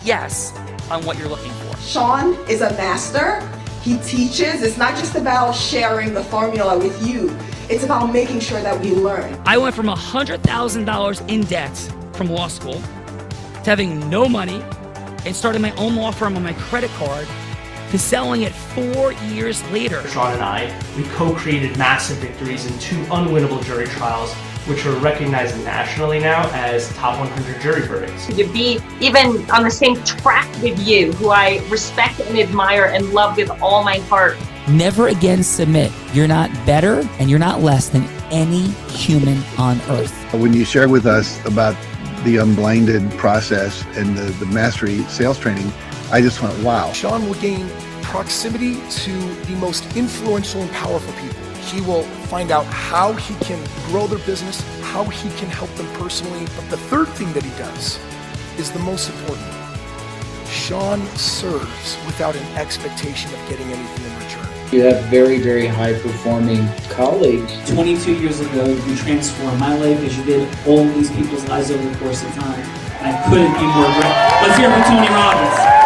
yes on what you're looking for. Sean is a master. He teaches. It's not just about sharing the formula with you. It's about making sure that we learn. I went from $100,000 in debt from law school to having no money and starting my own law firm on my credit card to selling it 4 years later. Sean and I, we co-created massive victories in 2 unwinnable jury trials, which are recognized nationally now as top 100 jury verdicts. To be even on the same track with you, who I respect and admire and love with all my heart. Never again submit. You're not better and you're not less than any human on earth. When you shared with us about the unblinded process and the mastery sales training, I just went, wow. Sean will gain proximity to the most influential and powerful people. He will find out how he can grow their business, how he can help them personally. But the third thing that he does is the most important. Sean serves without an expectation of getting anything in return. You have very, very high-performing colleagues. 22 years ago, you transformed my life as you did all these people's lives over the course of time. And I couldn't be more grateful. Let's hear it for Tony Robbins.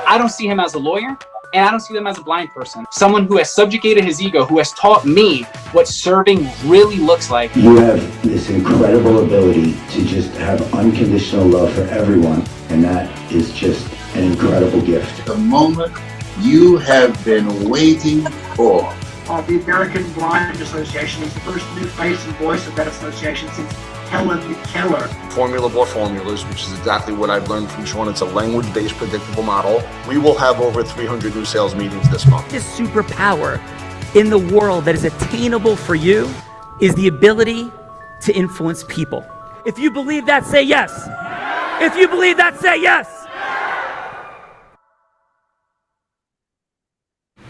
I don't see him as a lawyer, and I don't see him as a blind person. Someone who has subjugated his ego, who has taught me what serving really looks like. You have this incredible ability to just have unconditional love for everyone, and that is just an incredible gift. The moment you have been waiting for. The American Blind Association is the first new face and voice of that association since Helen Keller. Formula for formulas, which is exactly what I've learned from Sean. It's a language-based predictable model. We will have over 300 new sales meetings this month. This superpower in the world that is attainable for you is the ability to influence people. If you believe that, say yes. If you believe that, say yes.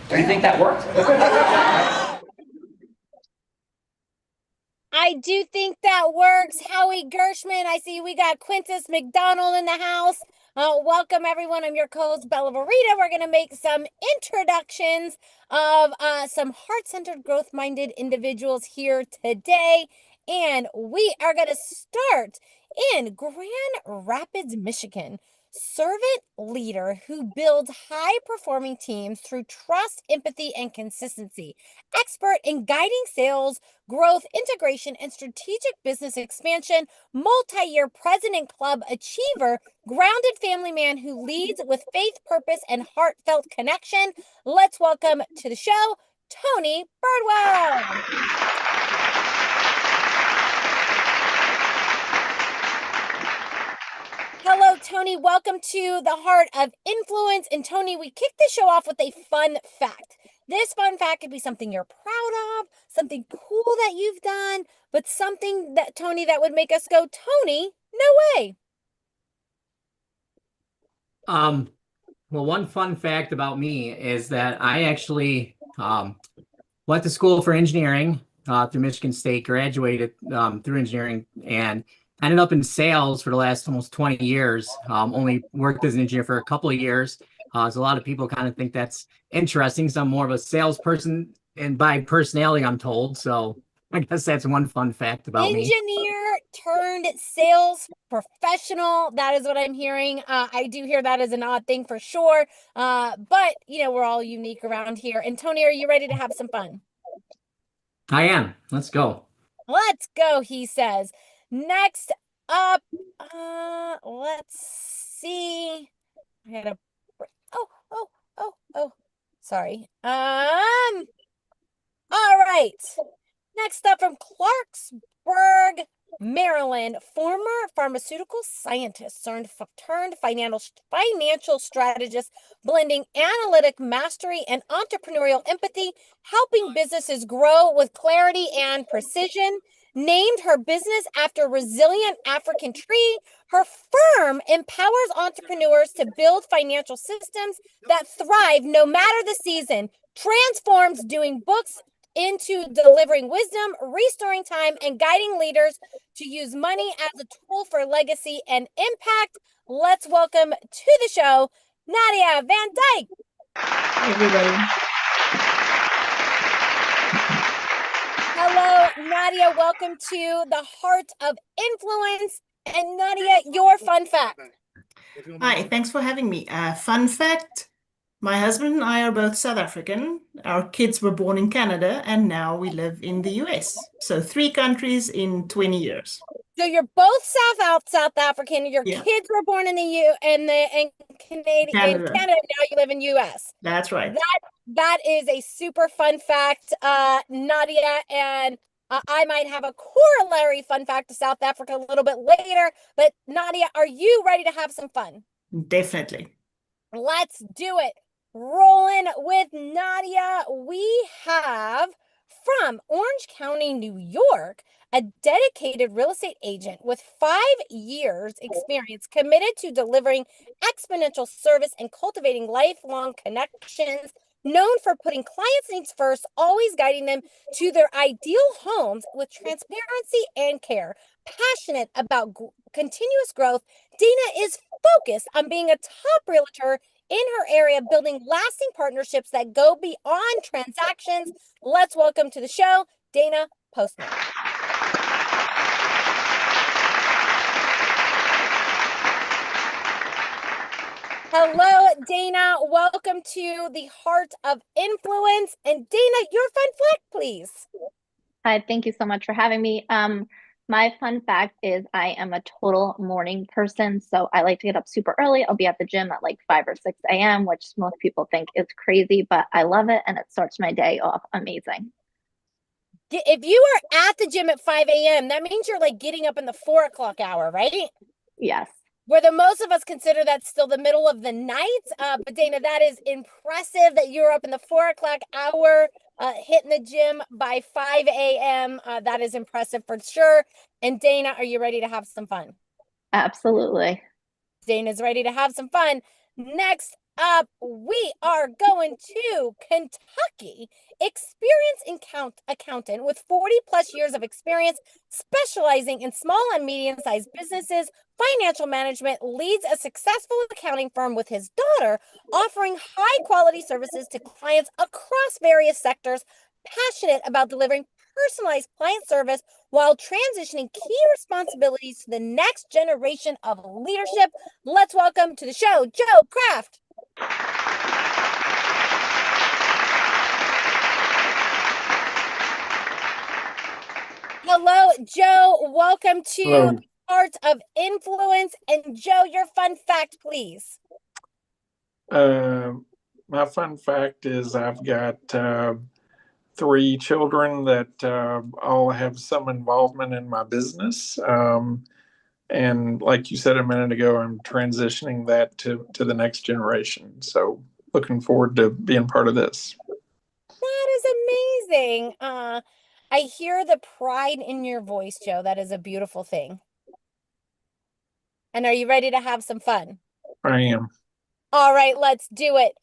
Do you think that worked? I do think that works. Howie Gershman, I see we got Quintus McDonald in the house. Welcome, everyone. I'm your co-host, Bella Verita. We're going to make some introductions of some heart-centered, growth-minded individuals here today. And we are going to start in Grand Rapids, Michigan. Servant leader who builds high-performing teams through trust, empathy, and consistency. Expert in guiding sales, growth, integration, and strategic business expansion. Multi-year President Club achiever. Grounded family man who leads with faith, purpose, and heartfelt connection. Let's welcome to the show, Tony Birdwell. Hello, Tony. Welcome to the Heart of Influence. And Tony, we kick the show off with a fun fact. This fun fact could be something you're proud of, something cool that you've done, but something that, Tony, that would make us go, Tony, no way. Well, one fun fact about me is that I actually went to school for engineering through Michigan State, graduated through engineering, and ended up in sales for the last almost 20 years. Only worked as an engineer for a couple of years. So a lot of people kind of think that's interesting. So I'm more of a salesperson, and by personality, I'm told. So I guess that's one fun fact about me. Engineer turned sales professional. That is what I'm hearing. I do hear that as an odd thing for sure. But, you know, we're all unique around here. And Tony, are you ready to have some fun? I am. Let's go. Let's go, he says. Next up, let's see. I had a sorry. All right. Next up from Clarksburg, Maryland, former pharmaceutical scientist turned financial strategist, blending analytic mastery and entrepreneurial empathy, helping businesses grow with clarity and precision. Named her business after resilient African tree, her firm empowers entrepreneurs to build financial systems that thrive no matter the season, transforms doing books into delivering wisdom, restoring time, and guiding leaders to use money as a tool for legacy and impact. Let's welcome to the show, Nadia Van Dyke. Hey, everybody. Hello, Nadia. Welcome to the Heart of Influence. And Nadia, your fun fact. Hi, thanks for having me. Fun fact, my husband and I are both South African. Our kids were born in Canada, and now we live in the US. So 3 countries in 20 years. So you're both South African. Your Yeah, kids were born in the U in Canadian in Canada. Canada. Now you live in US. That's right. That is a super fun fact, Nadia, and I might have a corollary fun fact to South Africa a little bit later. But Nadia, are you ready to have some fun? Definitely. Let's do it. Rolling with Nadia, we have from Orange County, New York, a dedicated real estate agent with 5 years experience committed to delivering exponential service and cultivating lifelong connections, known for putting clients' needs first, always guiding them to their ideal homes with transparency and care. Passionate about continuous growth, Dana is focused on being a top realtor in her area, building lasting partnerships that go beyond transactions. Let's welcome to the show, Dana Postman. Hello, Dana. Welcome to the Heart of Influence. And Dana, your fun fact, please. Hi, thank you so much for having me. My fun fact is I am a total morning person, so I like to get up super early. I'll be at the gym at like 5 or 6 a.m., which most people think is crazy, but I love it and it starts my day off amazing. If you are at the gym at 5 a.m., that means you're like getting up in the 4 o'clock hour, right? Yes. Where the most of us consider that still the middle of the night. But Dana, that is impressive that you're up in the 4 o'clock hour, hitting the gym by 5 a.m. That is impressive for sure. And Dana, are you ready to have some fun? Absolutely. Dana's ready to have some fun. Next up, we are going to Kentucky. Experienced accountant with 40 plus years of experience specializing in small and medium-sized businesses, financial management, leads a successful accounting firm with his daughter, offering high-quality services to clients across various sectors, passionate about delivering personalized client service while transitioning key responsibilities to the next generation of leadership. Let's welcome to the show, Joe Kraft. Hello, Joe. Welcome to the Heart of Influence. And Joe, your fun fact, please. My fun fact is I've got 3 children that all have some involvement in my business. And like you said a minute ago, I'm transitioning that to the next generation. So looking forward to being part of this. That is amazing. I hear the pride in your voice, Joe. That is a beautiful thing. And are you ready to have some fun? I am. All right, let's do it.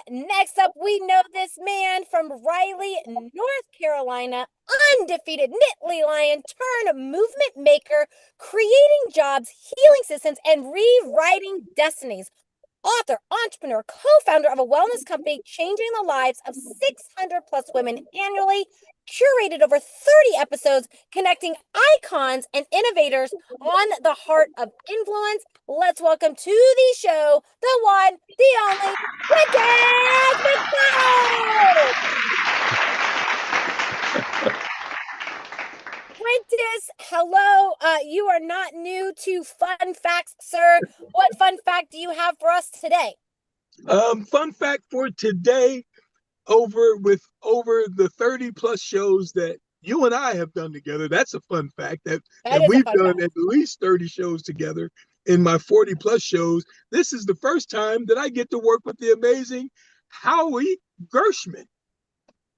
Next up, we know this man from Raleigh, North Carolina, undefeated Nittany Lion turn movement maker, creating jobs, healing systems, and rewriting destinies. Author, entrepreneur, co-founder of a wellness company changing the lives of 600 plus women annually, curated over 30 episodes connecting icons and innovators on the Heart of Influence. Let's welcome to the show the one, the only, Quintus McDonald! Quintus, hello. You are not new to fun facts, sir. What fun fact do you have for us today? Fun fact for today, over the 30 plus shows that you and I have done together. That's a fun fact that we've done at least 30 shows together in my 40 plus shows. This is the first time that I get to work with the amazing Howie Gershman.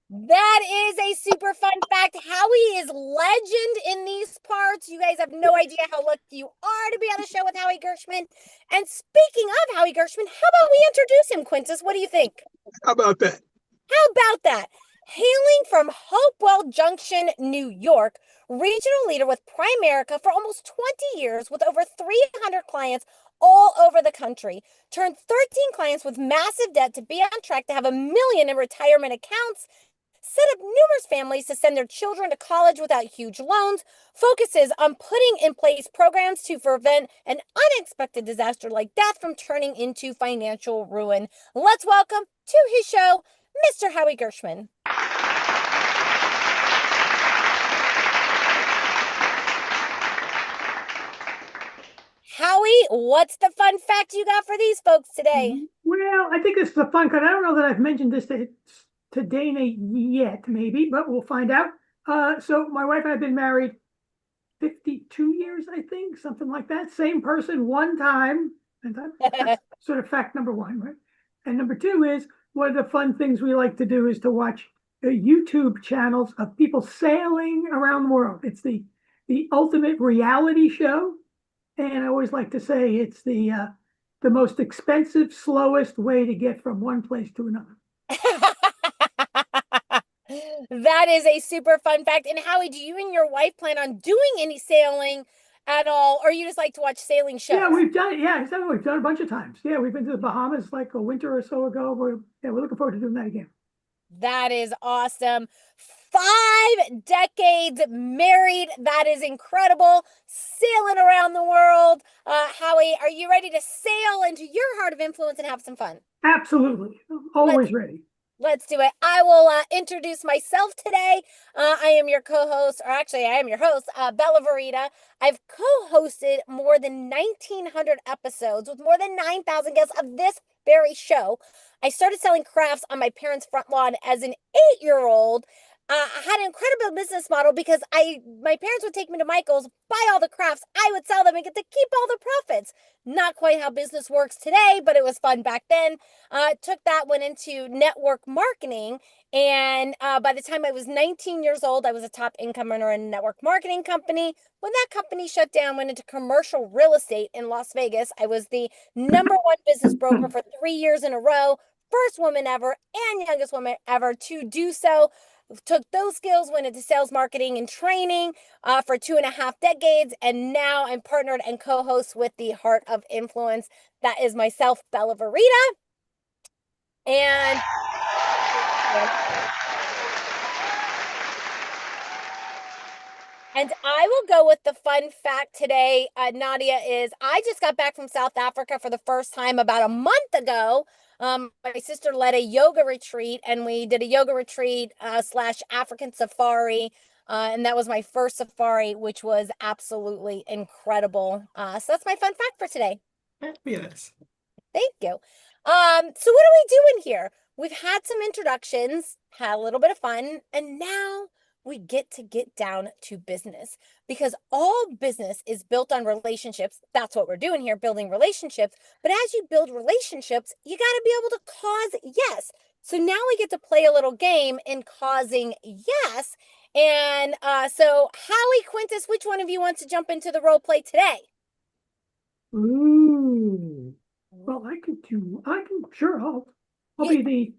That is a super fun fact. Howie is legend in these parts. You guys have no idea how lucky you are to be on the show with Howie Gershman. And speaking of Howie Gershman, how about we introduce him, Quintus? What do you think? How about that? How about that? Hailing from Hopewell Junction, New York, regional leader with Primerica for almost 20 years with over 300 clients all over the country, turned 13 clients with massive debt to be on track to have $1 million in retirement accounts. set up numerous families to send their children to college without huge loans, focuses on putting in place programs to prevent an unexpected disaster like death from turning into financial ruin. Let's welcome to his show, Mr. Howie Gershman. Howie, what's the fun fact you got for these folks today? Well, I think this is a fun cut. I don't know that I've mentioned this to Dana yet, maybe, but we'll find out. So my wife and I have been married 52 years, I think, something like that. Same person one time. And that's sort of fact number one, right? And number two is one of the fun things we like to do is to watch YouTube channels of people sailing around the world. It's the ultimate reality show. And I always like to say it's the most expensive, slowest way to get from one place to another. That is a super fun fact. And Howie, do you and your wife plan on doing any sailing at all, or you just like to watch sailing shows? Yeah, we've done it. Yeah, exactly. We've done it a bunch of times. Yeah, we've been to the Bahamas like a winter or so ago. We're looking forward to doing that again. That is awesome. 5 decades married. That is incredible. Sailing around the world. Howie, are you ready to sail into your heart of influence and have some fun? Absolutely. Always ready. Let's do it. I will introduce myself today. I am your co-host, or actually I am your host, Bella Verita. I've co-hosted more than 1,900 episodes with more than 9,000 guests of this very show. I started selling crafts on my parents' front lawn as an 8-year-old. I had an incredible business model because my parents would take me to Michael's, buy all the crafts, I would sell them and get to keep all the profits. Not quite how business works today, but it was fun back then. Took that, went into network marketing, and by the time I was 19 years old, I was a top income earner in a network marketing company. When that company shut down, went into commercial real estate in Las Vegas. I was the #1 business broker for 3 years in a row, first woman ever and youngest woman ever to do so. Took those skills, went into sales, marketing, and training for 2.5 decades, and now I'm partnered and co-host with the Heart of Influence. That is myself, Bella Verita, and I will go with the fun fact today, Nadia, is I just got back from South Africa for the first time about a month ago. My sister led a yoga retreat, and we did a yoga retreat / African safari. And that was my first safari, which was absolutely incredible. So that's my fun fact for today. Fabulous. Thank you. So what are we doing here? We've had some introductions, had a little bit of fun, and now we get down to business, because all business is built on relationships. That's what we're doing here, building relationships. But as you build relationships, you got to be able to cause yes. So now we get to play a little game in causing yes. And so Howie, Quintus, which one of you wants to jump into the role play today? Ooh. Well, sure, I'll be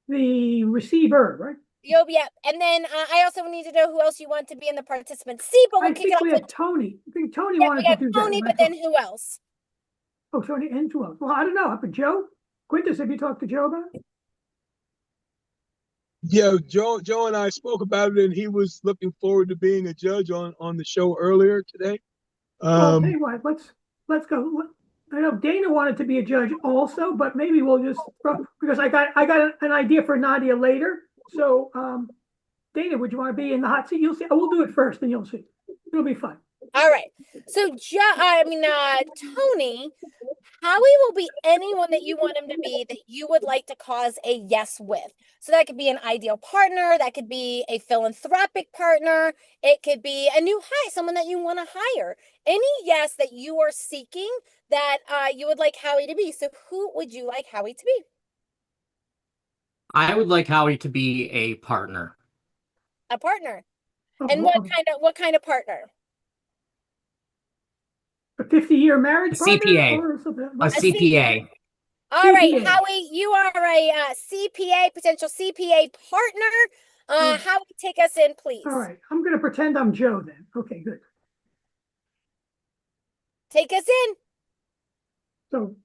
the receiver, right? Yeah. And then I also need to know who else you want to be in the participant seat, but we'll kick it off with Tony. I think Tony wanted to do Tony, that. but then who else? Oh, Tony and who else? Well, I don't know. But Joe? Quintus, have you talked to Joe about it? Yeah, Joe and I spoke about it, and he was looking forward to being a judge on the show earlier today. Well, I'll tell you what, let's go. I know Dana wanted to be a judge also, but maybe we'll just, because I got an idea for Nadia later. So, Dana, would you want to be in the hot seat? You'll see. We'll do it first, and you'll see. It'll be fun. All right. So, Tony, Howie will be anyone that you want him to be that you would like to cause a yes with. So that could be an ideal partner. That could be a philanthropic partner. It could be a new hire, someone that you want to hire. Any yes that you are seeking that you would like Howie to be. So who would you like Howie to be? I would like Howie to be a partner. A partner. And what kind of partner? A 50-year marriage partner? CPA. Or something? A CPA. All right, Howie, you are a CPA, potential CPA partner. Howie, take us in, please. All right, I'm going to pretend I'm Joe then. Okay, good. Take us in. So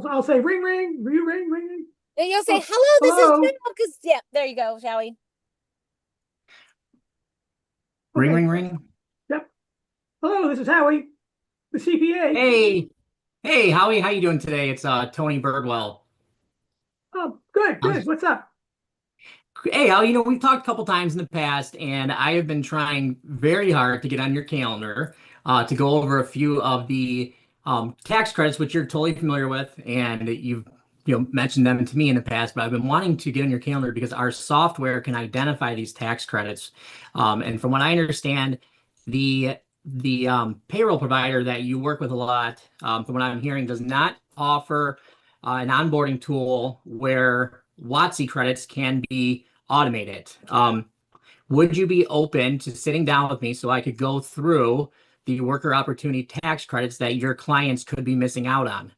I'll say ring, ring, ring, ring, ring. And you'll say, hello, this is Joe, because, yeah, there you go, Howie. Ring, Okay. ring, ring. Yep. Hello, this is Howie, the CPA. Hey, Howie, how you doing today? It's Tony Birdwell. Oh, good. What's up? Hey, Al, you know, we've talked a couple times in the past, and I have been trying very hard to get on your calendar to go over a few of the tax credits, which you're totally familiar with, and you've mentioned them to me in the past. But I've been wanting to get on your calendar because our software can identify these tax credits, and from what I understand, the payroll provider that you work with a lot, from what I'm hearing, does not offer an onboarding tool where WOTC credits can be automated. Would you be open to sitting down with me so I could go through the worker opportunity tax credits that your clients could be missing out on?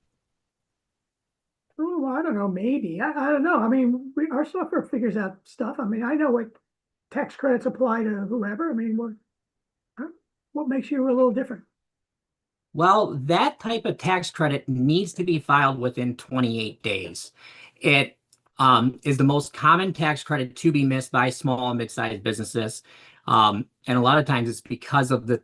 Oh, I don't know. Maybe. I don't know. I mean, our software figures out stuff. I mean, I know what tax credits apply to whoever. I mean, what makes you a little different? Well, that type of tax credit needs to be filed within 28 days. It is the most common tax credit to be missed by small and mid-sized businesses. And a lot of times it's because of the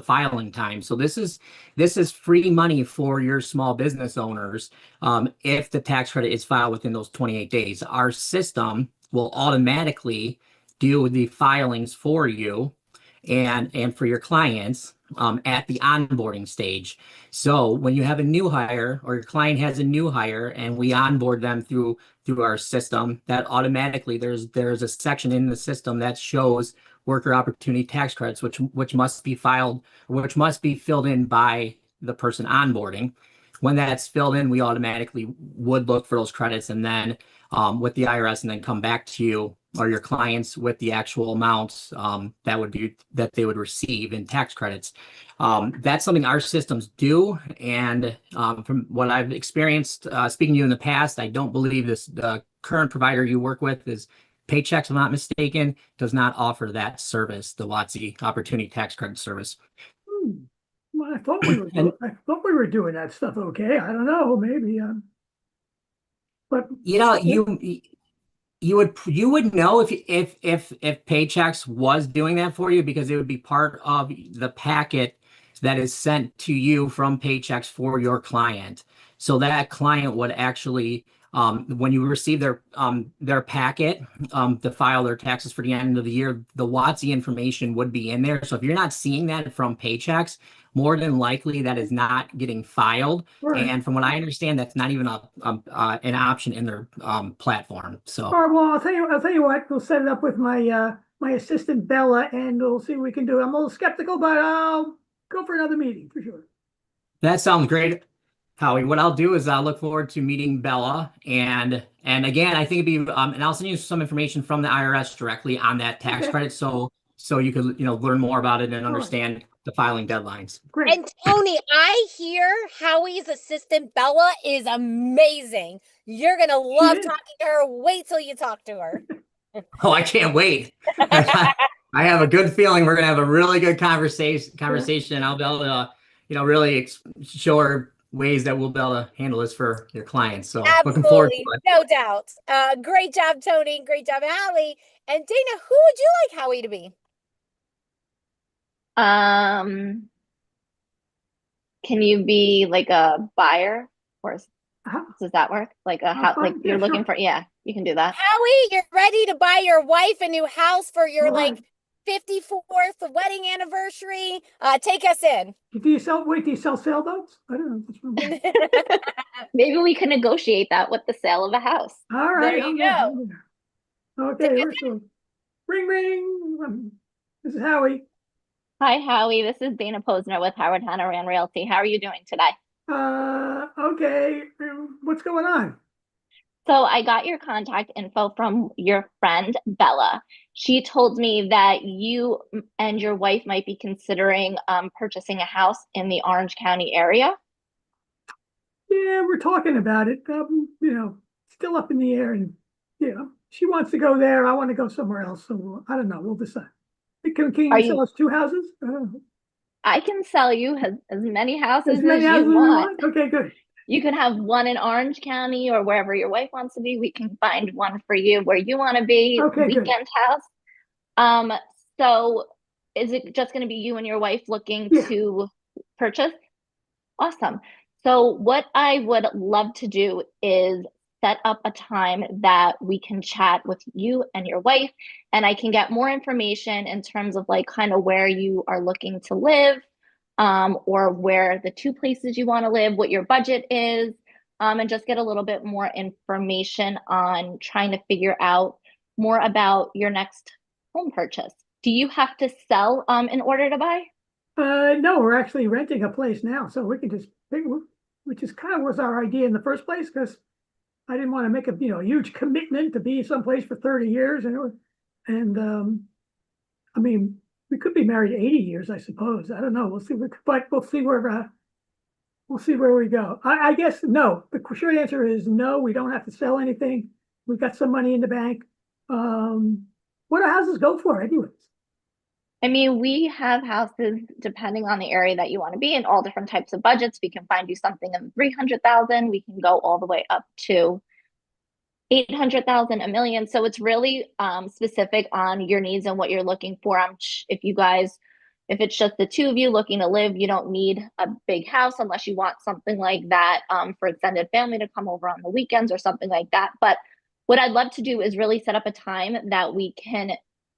filing time. So this is free money for your small business owners if the tax credit is filed within those 28 days. Our system will automatically do the filings for you and for your clients at the onboarding stage. So when you have a new hire or your client has a new hire and we onboard them through our system, that automatically there's a section in the system that shows worker opportunity tax credits, which must be filed, which must be filled in by the person onboarding. When that's filled in, we automatically would look for those credits and then with the IRS and then come back to you or your clients with the actual amounts that they would receive in tax credits. That's something our systems do, and from what I've experienced speaking to you in the past, I don't believe the current provider you work with is Paychex, if I'm not mistaken, does not offer that service, the WOTC Opportunity Tax Credit Service. Well, I thought we were doing that stuff okay. I don't know, maybe. But you know, you would know if Paychex was doing that for you, because it would be part of the packet that is sent to you from Paychex for your client. So that client would actually, when you receive their packet to file their taxes for the end of the year, the WOTC information would be in there. So if you're not seeing that from Paychex, more than likely that is not getting filed. Right. And from what I understand, that's not even an option in their platform. So. All right, well, I'll tell you what. We'll set it up with my my assistant Bella, and we'll see what we can do. I'm a little skeptical, but I'll go for another meeting for sure. That sounds great, Howie. What I'll do is I'll look forward to meeting Bella, and again, I think it'd be and I'll send you some information from the IRS directly on that tax credit, so you could learn more about it and understand the filing deadlines. Great. And Tony, I hear Howie's assistant Bella is amazing. You're gonna love talking to her. Wait till you talk to her. Oh, I can't wait. I have a good feeling we're gonna have a really good conversation, and I'll be able to, really show her ways that we'll be able to handle this for your clients. So looking forward to it. No doubt. Great job, Tony. Great job, Howie. And Dana, who would you like Howie to be? Can you be like a buyer, or does that work? Like a house, like you're looking for? Yeah, you can do that. Howie, you're ready to buy your wife a new house for your 54th wedding anniversary. Take us in. Do you sell sailboats? I don't know. Maybe we can negotiate that with the sale of a house. All right. There you go. Okay, ring ring. This is Howie. Hi, Howie. This is Dana Posner with Howard Hanna Rand Realty. How are you doing today? Okay. What's going on? So I got your contact info from your friend, Bella. She told me that you and your wife might be considering purchasing a house in the Orange County area. Yeah, we're talking about it. Still up in the air, and she wants to go there. I want to go somewhere else. So I don't know. We'll decide. Can you sell us two houses? I can sell you as many houses as you want. Okay, good. You can have one in Orange County or wherever your wife wants to be. We can find one for you where you want to be. Okay, weekend house. So is it just going to be you and your wife looking Yeah. to purchase? Awesome. So what I would love to do is set up a time that we can chat with you and your wife, and I can get more information in terms of like kind of where you are looking to live, or where the two places you want to live, what your budget is, and just get a little bit more information on trying to figure out more about your next home purchase. Do you have to sell in order to buy? No, we're actually renting a place now, so we can just pick, which is kind of was our idea in the first place, because I didn't want to make a huge commitment to be someplace for 30 years, and I mean we could be married 80 years, I suppose. I don't know. We'll see, but we'll see where we go. I guess no. The short answer is no. We don't have to sell anything. We've got some money in the bank. What do houses go for, anyways? I mean, we have houses depending on the area that you want to be in, all different types of budgets. We can find you something in 300,000. We can go all the way up to 800,000, a million. So it's really specific on your needs and what you're looking for. If it's just the two of you looking to live, you don't need a big house unless you want something like that for extended family to come over on the weekends or something like that. But what I'd love to do is really set up a time that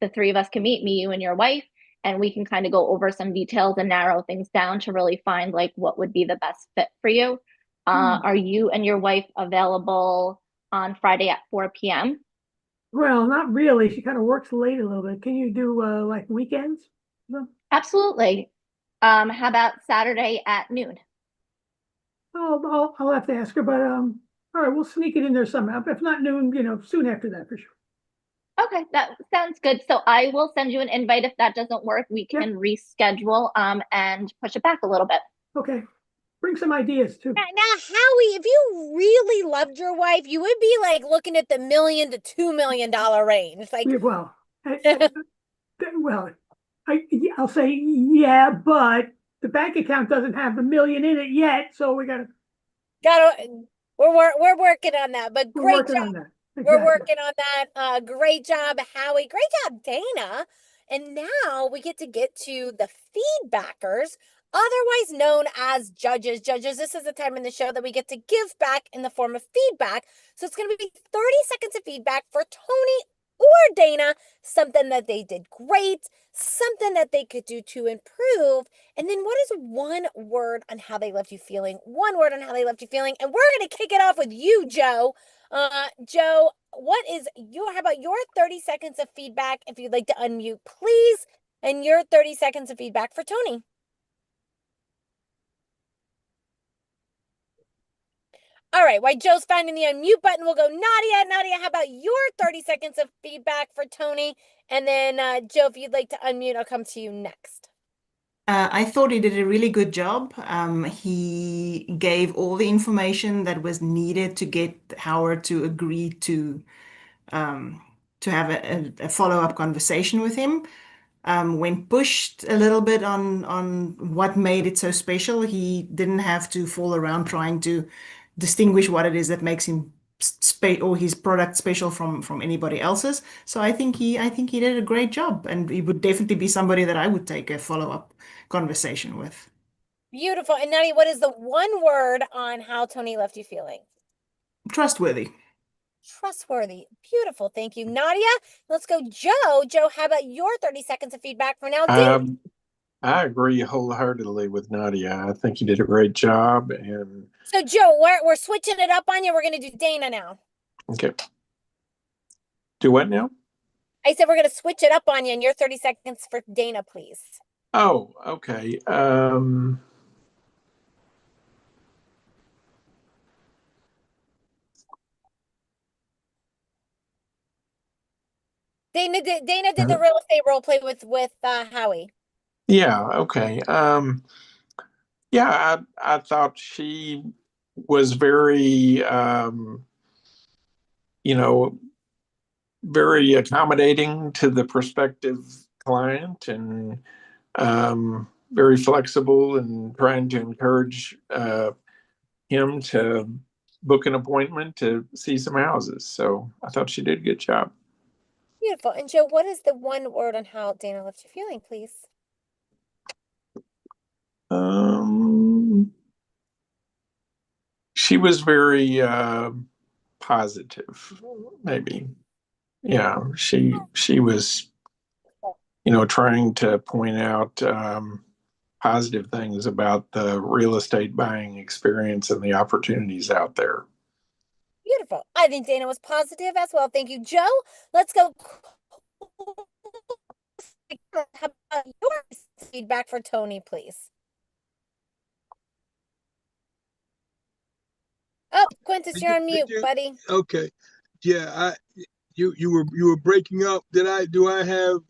the three of us can meet, me, you, and your wife, and we can kind of go over some details and narrow things down to really find like what would be the best fit for you. Are you and your wife available on Friday at 4 p.m.? Well, not really. She kind of works late a little bit. Can you do like weekends? No? Absolutely. How about Saturday at noon? I'll have to ask her, but all right, we'll sneak it in there somehow. If not noon, soon after that for sure. Okay, that sounds good. So I will send you an invite. If that doesn't work, we can reschedule and push it back a little bit. Okay. Bring some ideas too. Now, Howie, if you really loved your wife, you would be like looking at the $1 million to $2 million range. Like, well, I'll say yeah, but the bank account doesn't have the million in it yet, so we gotta. We're working on that. But great job. On that. Exactly. We're working on that. Great job, Howie. Great job, Dana. And now we get to the feedbackers, otherwise known as judges. Judges, this is the time in the show that we get to give back in the form of feedback. So it's going to be 30 seconds of feedback for Tony or Dana, something that they did great, something that they could do to improve. And then what is one word on how they left you feeling? One word on how they left you feeling. And we're going to kick it off with you, Joe. Joe, how about your 30 seconds of feedback, if you'd like to unmute, please, and your 30 seconds of feedback for Tony. All right, while Joe's finding the unmute button, we'll go Nadia. Nadia, how about your 30 seconds of feedback for Tony? And then Joe, if you'd like to unmute, I'll come to you next. I thought he did a really good job. He gave all the information that was needed to get Howard to agree to have a follow-up conversation with him. When pushed a little bit on what made it so special, he didn't have to fall around trying to distinguish what it is that makes him or his product special from anybody else's. So I think he did a great job, and he would definitely be somebody that I would take a follow-up conversation with. Beautiful. And Nadia, what is the one word on how Tony left you feeling? Trustworthy. Trustworthy. Beautiful. Thank you, Nadia. Let's go, Joe. Joe, how about your 30 seconds of feedback for now? I agree wholeheartedly with Nadia. I think you did a great job. And so, Joe, we're switching it up on you. We're going to do Dana now. Okay. Do what now? I said we're going to switch it up on you, and your 30 seconds for Dana, please. Oh, okay. Dana did the real estate role play with Howie. Yeah, okay. Yeah, I thought she was very very accommodating to the prospective client, and very flexible, and trying to encourage him to book an appointment to see some houses. So I thought she did a good job. Beautiful. And Joe, what is the one word on how Dana left you feeling, please? She was very positive, maybe. Yeah, she was, trying to point out positive things about the real estate buying experience and the opportunities out there. Beautiful. I think Dana was positive as well. Thank you, Joe. Let's go. How about your feedback for Tony, please? Oh, Quintus, you're on mute, buddy. Okay. Yeah, you were breaking up. Do I have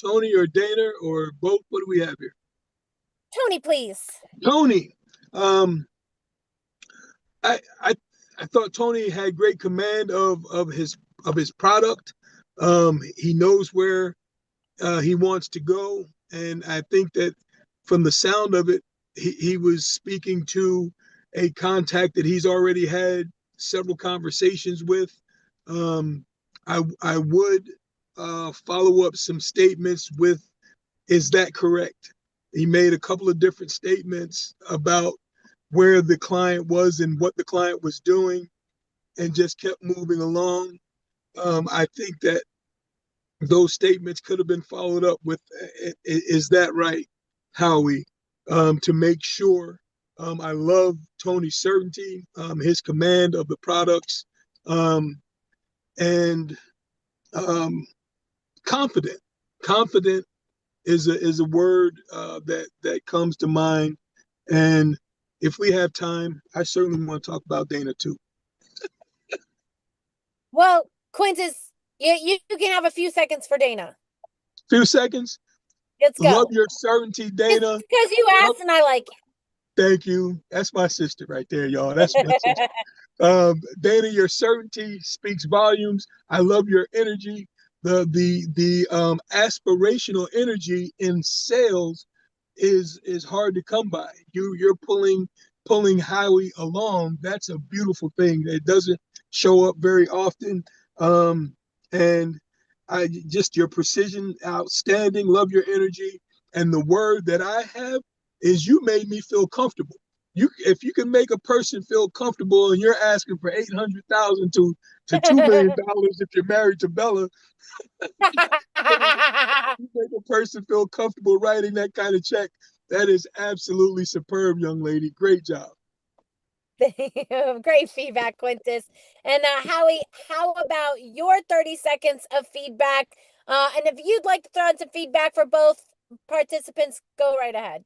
Tony or Dana or both? What do we have here? Tony, please. Tony. I thought Tony had great command of his product. He knows where he wants to go, and I think that from the sound of it, he was speaking to a contact that he's already had several conversations with. I would follow up some statements with, is that correct? He made a couple of different statements about where the client was and what the client was doing, and just kept moving along. I think that those statements could have been followed up with, is that right, Howie? To make sure. I love Tony's certainty, his command of the products, and confident. Confident is a word that comes to mind. And if we have time, I certainly want to talk about Dana too. Well, Quintus, you can have a few seconds for Dana. Few seconds? Let's go. Love your certainty, Dana. Because you asked and I like it. Thank you. That's my sister right there, y'all. That's my sister. Dana, your certainty speaks volumes. I love your energy. The aspirational energy in sales is hard to come by. You're pulling Howie along. That's a beautiful thing. It doesn't show up very often. And I just, your precision, outstanding. Love your energy. And the word that I have is, you made me feel comfortable. If you can make a person feel comfortable, and you're asking for $800,000 to $2 million if you're married to Bella, you make a person feel comfortable writing that kind of check. That is absolutely superb, young lady. Great job. Great feedback, Quintus. And Howie, how about your 30 seconds of feedback? And if you'd like to throw in some feedback for both participants, go right ahead.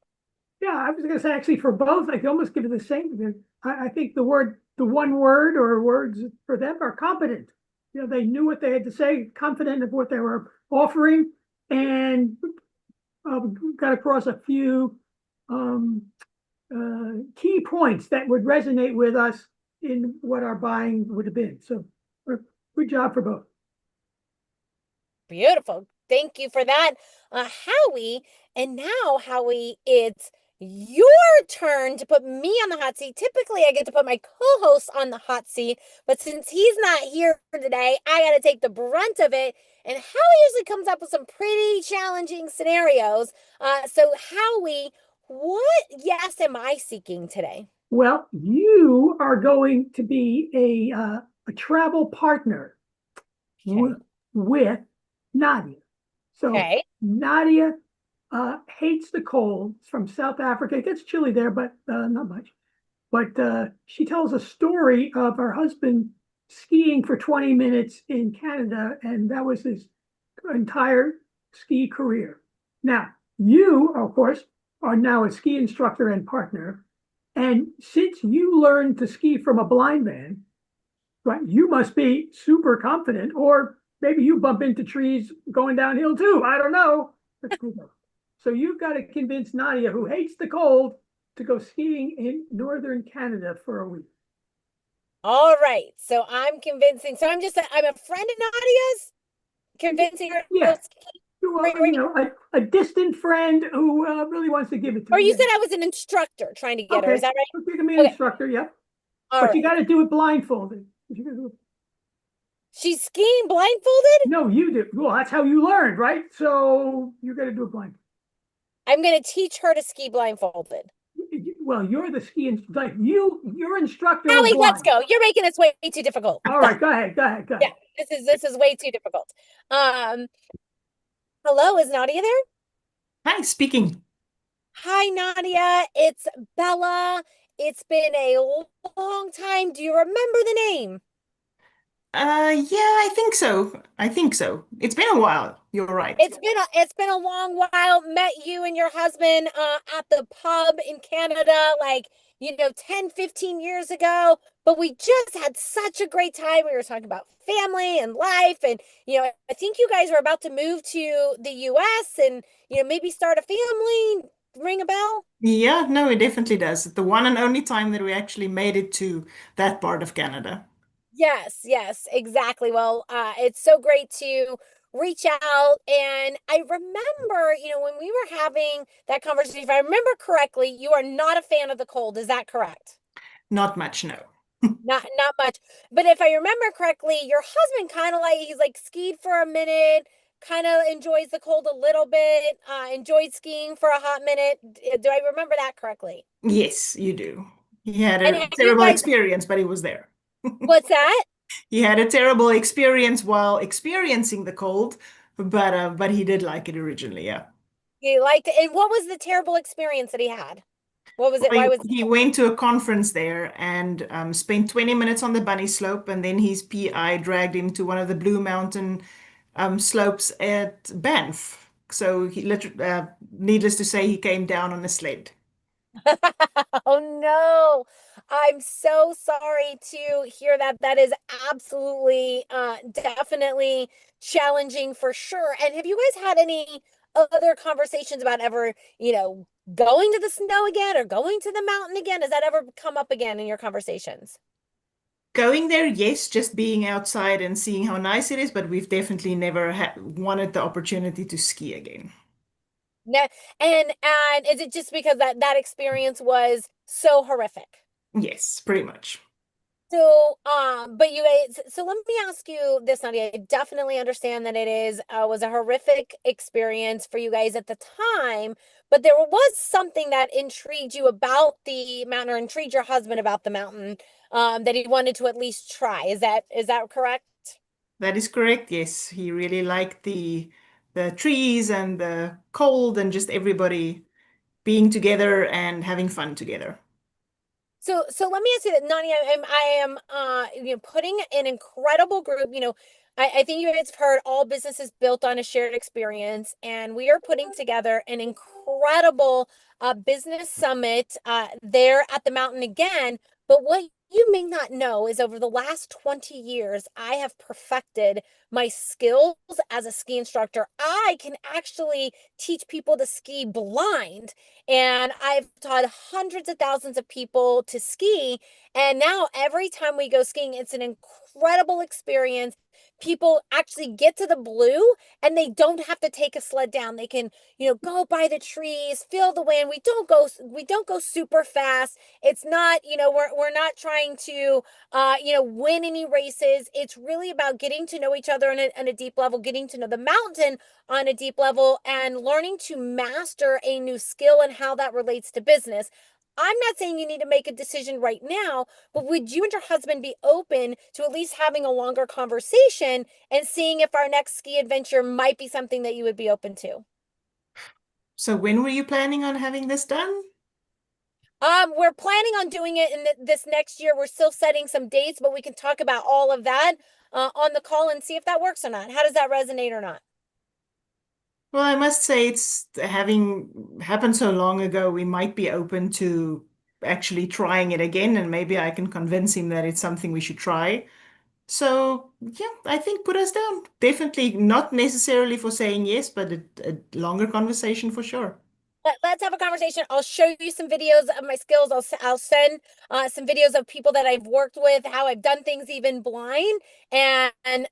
Yeah, I was going to say, actually, for both, I could almost give it the same. I think the one word or words for them are competent. They knew what they had to say, confident of what they were offering, and got across a few key points that would resonate with us in what our buying would have been. So, good job for both. Beautiful. Thank you for that, Howie. And now, Howie, it's your turn to put me on the hot seat. Typically, I get to put my co-host on the hot seat, but since he's not here today, I got to take the brunt of it. And Howie usually comes up with some pretty challenging scenarios. So, Howie, what yes am I seeking today? Well, you are going to be a travel partner with Nadia. So Nadia hates the cold. It's from South Africa. It gets chilly there, but not much. But she tells a story of her husband skiing for 20 minutes in Canada, and that was his entire ski career. Now, you, of course, are now a ski instructor and partner. And since you learned to ski from a blind man, right, you must be super confident, or maybe you bump into trees going downhill too. I don't know. So you've got to convince Nadia, who hates the cold, to go skiing in northern Canada for a week. All right. So I'm convincing. So I'm a friend of Nadia's, convincing her. Yeah. A distant friend who really wants to give it to Or me. you said I was an instructor trying to get her. Is that right? You can be an instructor, yeah. But you got to do it blindfolded. She's skiing blindfolded? No, you do. Well, that's how you learned, right? So you got to do it blind. I'm going to teach her to ski blindfolded. Well, you're the ski like your instructor was Howie, blind. let's go. You're making this way too difficult. All right, go ahead. Yeah, this is way too difficult. Hello, is Nadia there? Hi, speaking. Hi, Nadia. It's Bella. It's been a long time. Do you remember the name? Yeah, I think so. I think so. It's been a while. You're right. It's been a long while. Met you and your husband at the pub in Canada, like, 10, 15 years ago. But we just had such a great time. We were talking about family and life. And, I think you guys were about to move to the US and, maybe start a family. Ring a bell? Yeah, no, it definitely does. The one and only time that we actually made it to that part of Canada. Yes, exactly. Well, it's so great to reach out. And I remember, when we were having that conversation, if I remember correctly, you are not a fan of the cold. Is that correct? Not much, no. Not much. But if I remember correctly, your husband kind of he's like skied for a minute, kind of enjoys the cold a little bit, enjoyed skiing for a hot minute. Do I remember that correctly? Yes, you do. He had And a have you terrible guys, experience, but he was there. what's that? He had a terrible experience while experiencing the cold, but he did like it originally, yeah. He liked it. And what was the terrible experience that he had? What was it? Why Well, was he went to a conference there and spent 20 minutes on the bunny slope, and then his PI dragged him to one of the Blue Mountain slopes at Banff. So he literally, needless to say, he came down on a sled. Oh no. I'm so sorry to hear that. That is absolutely definitely challenging for sure. And have you guys had any other conversations about ever, going to the snow again or going to the mountain again? Has that ever come up again in your conversations? Going there, yes, just being outside and seeing how nice it is, but we've definitely never wanted the opportunity to ski again. No, and is it just because that experience was so horrific? Yes, pretty much. So, but you guys, so let me ask you this, Nadia. I definitely understand that it was a horrific experience for you guys at the time, but there was something that intrigued you about the mountain or intrigued your husband about the mountain, that he wanted to at least try. Is that correct? That is correct. Yes, he really liked the trees and the cold and just everybody being together and having fun together. So let me ask you that, Nani. I am putting an incredible group. I think you guys have heard all businesses built on a shared experience, and we are putting together an incredible business summit there at the mountain again. But what you may not know is over the last 20 years, I have perfected my skills as a ski instructor. I can actually teach people to ski blind. And I've taught hundreds of thousands of people to ski. And now every time we go skiing, it's an incredible experience. People actually get to the blue and they don't have to take a sled down. They can, go by the trees, feel the wind. We don't go super fast. It's not, we're not trying to win any races. It's really about getting to know each other on a deep level, getting to know the mountain on a deep level, and learning to master a new skill and how that relates to business. I'm not saying you need to make a decision right now, but would you and your husband be open to at least having a longer conversation and seeing if our next ski adventure might be something that you would be open to? So when were you planning on having this done? We're planning on doing it in this next year. We're still setting some dates, but we can talk about all of that on the call and see if that works or not. How does that resonate or not? Well, I must say it's having happened so long ago, we might be open to actually trying it again, and maybe I can convince him that it's something we should try. So, yeah, I think put us down. Definitely not necessarily for saying yes, but a longer conversation for sure. Let's have a conversation. I'll show you some videos of my skills. I'll send some videos of people that I've worked with, how I've done things even blind, and then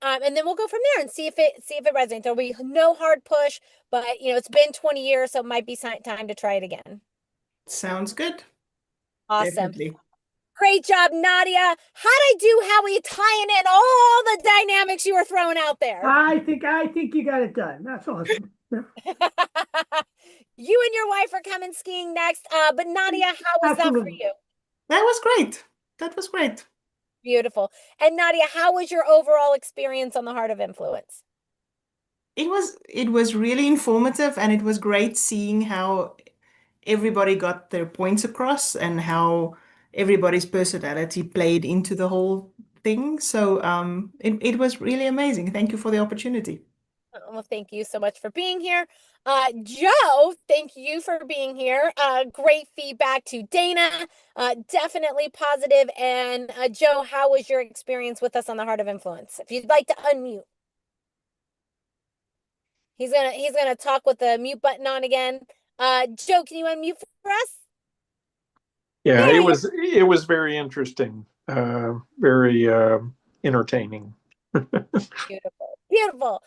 we'll go from there and see if it resonates. There'll be no hard push, but it's been 20 years, so it might be time to try it again. Sounds good. Awesome. Definitely. Great job, Nadia. How'd I do, Howie, tying in all the dynamics you were throwing out there? I think you got it done. That's awesome. Yeah. You and your wife are coming skiing next. But Nadia, how was that for you? That was great. That was great. Beautiful. And Nadia, how was your overall experience on the Heart of Influence? It was really informative, and it was great seeing how everybody got their points across and how everybody's personality played into the whole thing. So it was really amazing. Thank you for the opportunity. Well, thank you so much for being here. Joe, thank you for being here. Great feedback to Dana. Definitely positive. And Joe, how was your experience with us on the Heart of Influence? If you'd like to unmute. He's gonna talk with the mute button on again. Joe, can you unmute for us? Yeah, it was very interesting, very entertaining. Beautiful. Beautiful.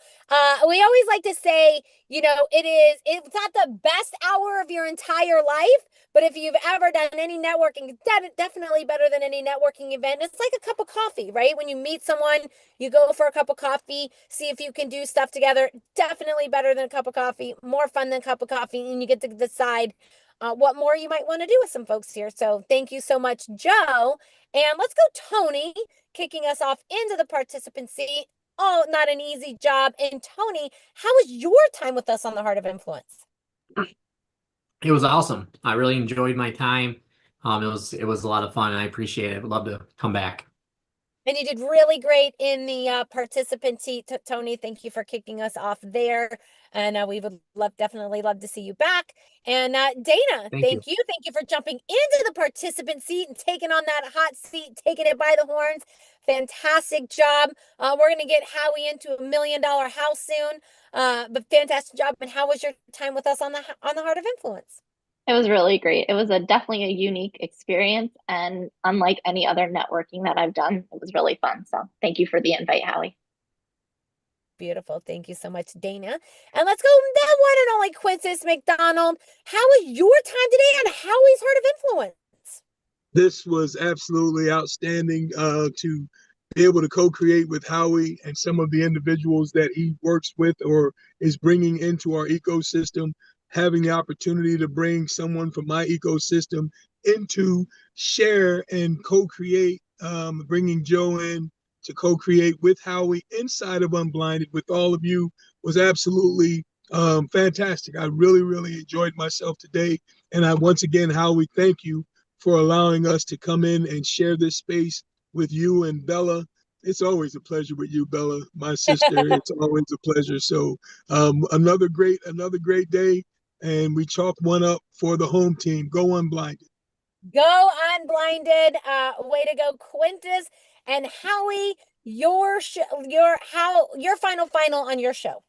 We always like to say, it's not the best hour of your entire life, but if you've ever done any networking, definitely better than any networking event. It's like a cup of coffee, right? When you meet someone, you go for a cup of coffee, see if you can do stuff together. Definitely better than a cup of coffee, more fun than a cup of coffee, and you get to decide what more you might want to do with some folks here. So thank you so much, Joe. And let's go, Tony, kicking us off into the participant seat. Oh, not an easy job. And Tony, how was your time with us on the Heart of Influence? It was awesome. I really enjoyed my time. It was a lot of fun, and I appreciate it. I'd love to come back. And you did really great in the participant seat, Tony. Thank you for kicking us off there. And we would definitely love to see you back. And Dana, thank you. Thank you for jumping into the participant seat and taking on that hot seat, taking it by the horns. Fantastic job. We're going to get Howie into $1 million house soon. But fantastic job. And how was your time with us on the Heart of Influence? It was really great. It was definitely a unique experience, and unlike any other networking that I've done, it was really fun. So thank you for the invite, Howie. Beautiful. Thank you so much, Dana. And let's go that one and only Quintus McDonald. How was your time today on Howie's Heart of Influence? This was absolutely outstanding to be able to co-create with Howie and some of the individuals that he works with or is bringing into our ecosystem. Having the opportunity to bring someone from my ecosystem into share and co-create, bringing Joe in to co-create with Howie inside of Unblinded with all of you was absolutely fantastic. I really, really enjoyed myself today. And I, once again, Howie, thank you for allowing us to come in and share this space with you and Bella. It's always a pleasure with you, Bella, my sister. It's always a pleasure. So another great day. And we chalk one up for the home team. Go Unblinded. Go Unblinded. Way to go, Quintus. And Howie, your final on your show.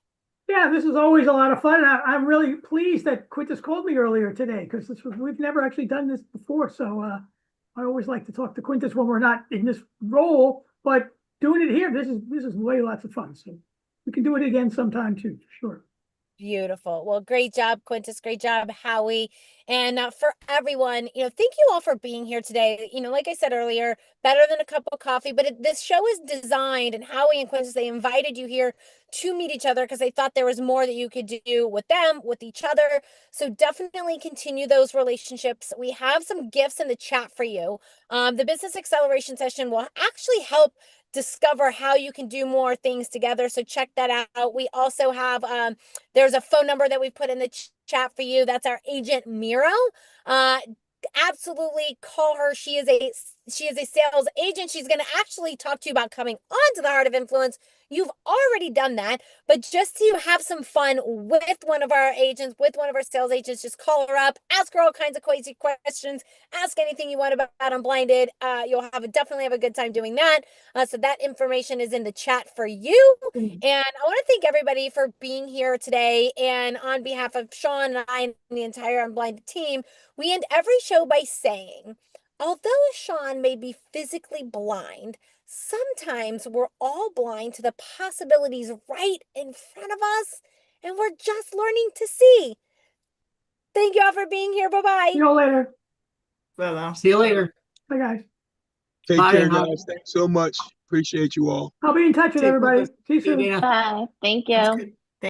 Yeah, this is always a lot of fun. I'm really pleased that Quintus called me earlier today because we've never actually done this before. So I always like to talk to Quintus when we're not in this role, but doing it here, this is way lots of fun. So we can do it again sometime too, for sure. Beautiful. Well, great job, Quintus. Great job, Howie. And for everyone, thank you all for being here today. Like I said earlier, better than a cup of coffee, but this show is designed, and Howie and Quintus, they invited you here to meet each other because they thought there was more that you could do with them, with each other. So definitely continue those relationships. We have some gifts in the chat for you. The business acceleration session will actually help discover how you can do more things together. So check that out. We also have, there's a phone number that we put in the chat for you. That's our agent Miro. Absolutely call her. She is a sales agent. She's going to actually talk to you about coming onto the Heart of Influence. You've already done that, but just to have some fun with one of our agents, with one of our sales agents, just call her up, ask her all kinds of crazy questions, ask anything you want about Unblinded. You'll definitely have a good time doing that. So that information is in the chat for you. And I want to thank everybody for being here today. And on behalf of Sean and I and the entire Unblinded team, we end every show by saying, although Sean may be physically blind, sometimes we're all blind to the possibilities right in front of us, and we're just learning to see. Thank you all for being here. Bye-bye. See you later. Bye-bye. See you later. Bye, guys. Take Bye, care, Dana. guys. Thanks so much. Appreciate you all. I'll be in touch with everybody. See you soon. Bye. Thank you. That's good.